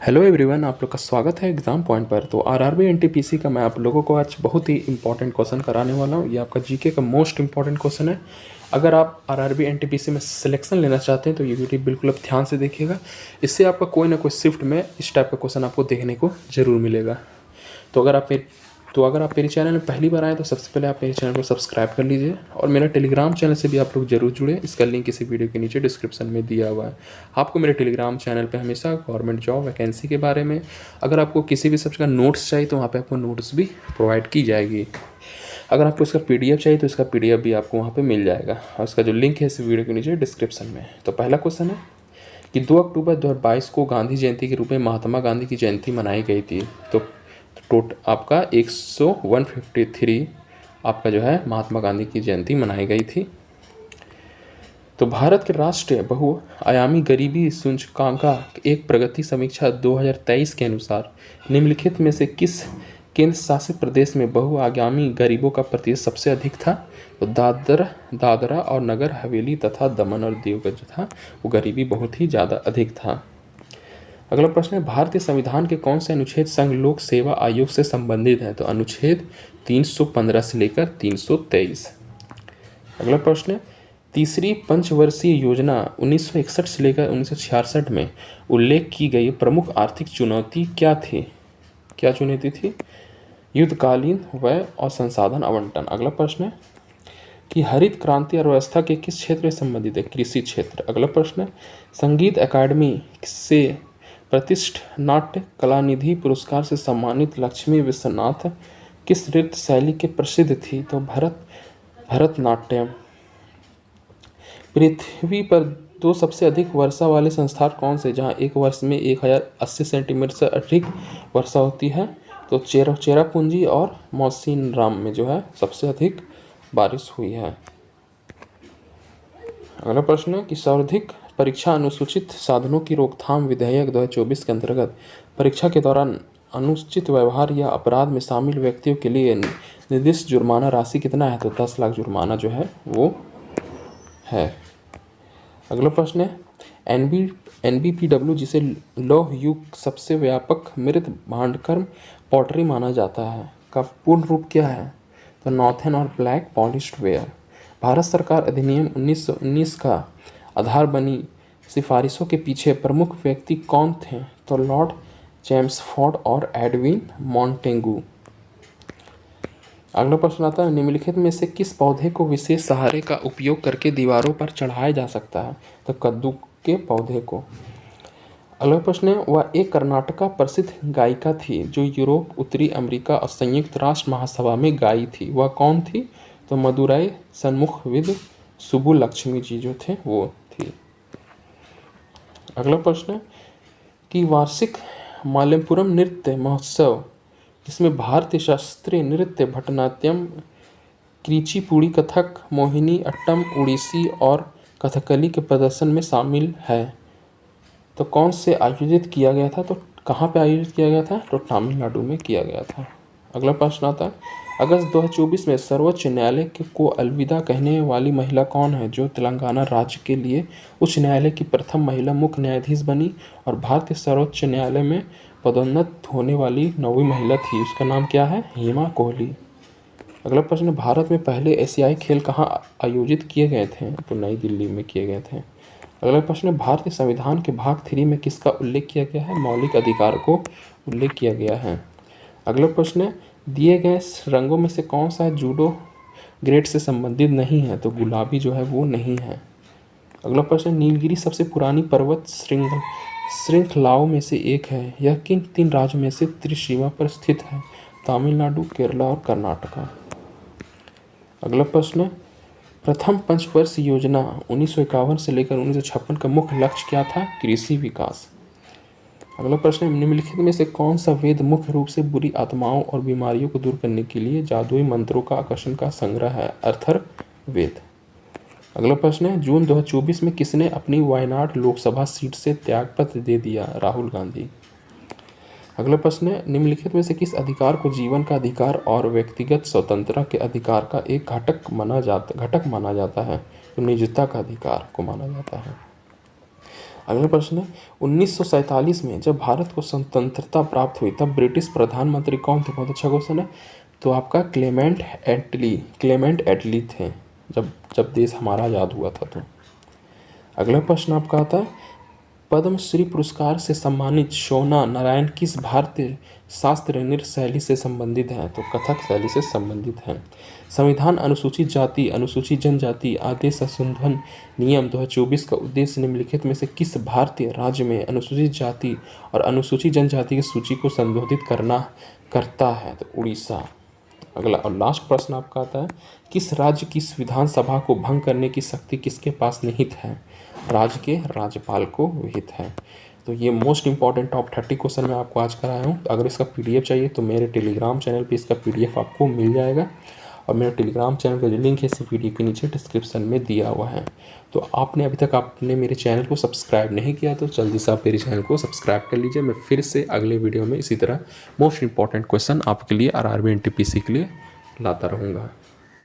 Hello everyone, आप लोग का स्वागत है एग्ज़ाम पॉइंट पर। तो आरआरबी एनटीपीसी का मैं आप लोगों को आज बहुत ही इंपॉर्टेंट क्वेश्चन कराने वाला हूँ। ये आपका जीके का मोस्ट इंपॉर्टेंट क्वेश्चन है। अगर आप आरआरबी एनटीपीसी में सिलेक्शन लेना चाहते हैं तो ये वीडियो बिल्कुल आप ध्यान से देखिएगा। इससे आपका कोई ना कोई शिफ्ट में इस टाइप का क्वेश्चन आपको देखने को ज़रूर मिलेगा। तो अगर आप मेरे चैनल में पहली बार आए तो सबसे पहले आप मेरे चैनल को सब्सक्राइब कर लीजिए और मेरा टेलीग्राम चैनल से भी आप लोग जरूर जुड़े। इसका लिंक इसी वीडियो के नीचे डिस्क्रिप्शन में दिया हुआ है। आपको मेरे टेलीग्राम चैनल पे हमेशा गवर्नमेंट जॉब वैकेंसी के बारे में, अगर आपको किसी भी सब्जेक्ट का नोट्स चाहिए तो वहाँ पे आपको नोट्स भी प्रोवाइड की जाएगी। अगर आपको इसका पीडीएफ चाहिए तो इसका पीडीएफ भी आपको वहाँ पे मिल जाएगा और इसका जो लिंक है इस वीडियो के नीचे डिस्क्रिप्शन में। तो पहला क्वेश्चन है कि 2 अक्टूबर 2022 को गांधी जयंती के रूप में महात्मा गांधी की जयंती मनाई गई थी। तो आपका 153 आपका जो है महात्मा गांधी की जयंती मनाई गई थी। तो भारत के राष्ट्रीय बहुआयामी गरीबी सूचकांक एक प्रगति समीक्षा 2023 के अनुसार निम्नलिखित में से किस केंद्र शासित प्रदेश में बहुआयामी गरीबों का प्रतिशत सबसे अधिक था? तो दादरा और नगर हवेली तथा दमन और दीव का जो था वो गरीबी बहुत ही ज़्यादा अधिक था। अगला प्रश्न है, भारतीय संविधान के कौन से अनुच्छेद संघ लोक सेवा आयोग से संबंधित है? तो अनुच्छेद 315 से लेकर 323। अगला प्रश्न है, तीसरी पंचवर्षीय योजना 1961 से लेकर 1966 में उल्लेख की गई प्रमुख आर्थिक चुनौती क्या थी? क्या चुनौती थी? युद्धकालीन व्यय और संसाधन आवंटन। अगला प्रश्न है कि हरित क्रांति अर्थव्यवस्था के किस क्षेत्र से संबंधित है? कृषि क्षेत्र। अगला प्रश्न है, संगीत अकादमी से प्रतिष्ठित नाट्य कलानिधि पुरस्कार से सम्मानित लक्ष्मी विश्वनाथ किस नृत्य शैली के प्रसिद्ध थी? तो भरतनाट्यम। पृथ्वी पर 2 सबसे अधिक वर्षा वाले संस्थान कौन से जहां एक वर्ष में 1080 सेंटीमीटर से अधिक वर्षा होती है? तो चेरापूंजी और मौसिनराम में जो है सबसे अधिक बारिश हुई है। अगला प्रश्न है कि सर्वाधिक परीक्षा अनुसूचित साधनों की रोकथाम विधेयक 2024 के अंतर्गत परीक्षा के दौरान अनुचित व्यवहार या अपराध में शामिल व्यक्तियों के लिए निर्दिष्ट जुर्माना राशि कितना है? तो 10 लाख जुर्माना जो है वो है। अगला प्रश्न है, एनबीपीडब्ल्यू जिसे लौह युग सबसे व्यापक मृत भांडकर्म पॉटरी माना जाता है का पूर्ण रूप क्या है? तो नॉर्थन और ब्लैक पॉलिश्ड वेयर। भारत सरकार अधिनियम 1919 का आधार बनी सिफारिशों के पीछे प्रमुख व्यक्ति कौन थे? तो लॉर्ड चेम्सफोर्ड और एडविन मॉन्टेगू। अगला प्रश्न आता है, निम्नलिखित में से किस पौधे को विशेष सहारे का उपयोग करके दीवारों पर चढ़ाया जा सकता है? तो कद्दू के पौधे को। अगला प्रश्न है, वह एक कर्नाटका प्रसिद्ध गायिका थी जो यूरोप, उत्तरी अमेरिका और संयुक्त राष्ट्र महासभा में गाई थी। वह कौन थी? तो मदुराई सन्मुखविद सुब्बुलक्ष्मी जी जो थे वो थी। अगला प्रश्न है कि वार्षिक मालपुरम नृत्य महोत्सव जिसमें भारतीय शास्त्रीय नृत्य भरतनाट्यम, कुचिपुड़ी, कथक, मोहिनी अट्टम, उड़ीसी और कथकली के प्रदर्शन में शामिल है, तो कौन से आयोजित किया गया था? तो कहाँ पे आयोजित किया गया था? तो तमिलनाडु में किया गया था। अगला प्रश्न आता है, अगस्त 2024 में सर्वोच्च न्यायालय को अलविदा कहने वाली महिला कौन है जो तेलंगाना राज्य के लिए उच्च न्यायालय की प्रथम महिला मुख्य न्यायाधीश बनी और भारतीय सर्वोच्च न्यायालय में पदोन्नत होने वाली 9वीं महिला थी? उसका नाम क्या है? हेमा कोहली। अगला प्रश्न, भारत में पहले एशियाई खेल कहाँ आयोजित किए गए थे? तो नई दिल्ली में किए गए थे। अगला प्रश्न, भारतीय संविधान के भाग 3 में किसका उल्लेख किया गया है? मौलिक अधिकार को उल्लेख किया गया है। अगला प्रश्न, दिए गए रंगों में से कौन सा जूडो ग्रेड से संबंधित नहीं है? तो गुलाबी जो है वो नहीं है। अगला प्रश्न, नीलगिरी सबसे पुरानी पर्वत श्रृंखलाओं में से एक है, यह किन 3 राज्यों में से त्रिसीमा पर स्थित है? तमिलनाडु, केरला और कर्नाटका। अगला प्रश्न, प्रथम पंचवर्षीय योजना 1951 से लेकर 1956 का मुख्य लक्ष्य क्या था? कृषि विकास। अगला प्रश्न, निम्नलिखित में से कौन सा वेद मुख्य रूप से बुरी आत्माओं और बीमारियों को दूर करने के लिए जादुई मंत्रों का आकर्षण का संग्रह है? अथर्ववेद। अगला प्रश्न है, जून 2024 में किसने अपनी वायनाड लोकसभा सीट से त्यागपत्र दे दिया? राहुल गांधी। अगला प्रश्न है, निम्नलिखित में से किस अधिकार को जीवन का अधिकार और व्यक्तिगत स्वतंत्रता के अधिकार का एक घटक माना जाता है? तो निजता का अधिकार को माना जाता है। अगला प्रश्न है 1947 में जब भारत को स्वतंत्रता प्राप्त हुई तब ब्रिटिश प्रधानमंत्री कौन थे? बहुत अच्छा क्वेश्चन है। तो आपका क्लेमेंट एटली थे जब देश हमारा आज़ाद हुआ था। तो अगला प्रश्न आपका आता है पद्मश्री पुरस्कार से सम्मानित शोना नारायण किस भारतीय शास्त्रीय नृत्य शैली से संबंधित हैं? तो कथक शैली से संबंधित हैं। संविधान अनुसूचित जाति अनुसूचित जनजाति आदेश संशोधन नियम 2024 का उद्देश्य निम्नलिखित में से किस भारतीय राज्य में अनुसूचित जाति और अनुसूचित जनजाति की सूची को संशोधित करता है? तो उड़ीसा। अगला और लास्ट प्रश्न आपका आता है किस राज्य की विधानसभा को भंग करने की शक्ति किसके पास निहित है? राज्य के राज्यपाल को विहित है। तो ये मोस्ट इंपॉर्टेंट टॉप 30 क्वेश्चन मैं आपको आज कराया हूँ। अगर इसका पीडीएफ चाहिए तो मेरे टेलीग्राम चैनल पे इसका पीडीएफ आपको मिल जाएगा और मेरे टेलीग्राम चैनल का लिंक है इस वीडियो के नीचे डिस्क्रिप्शन में दिया हुआ है। तो आपने अभी तक आपने मेरे चैनल को सब्सक्राइब नहीं किया तो जल्दी से आप मेरे चैनल को सब्सक्राइब कर लीजिए। मैं फिर से अगले वीडियो में इसी तरह मोस्ट इंपॉर्टेंट क्वेश्चन आपके लिए RRB NTPC के लिए लाता रहूँगा।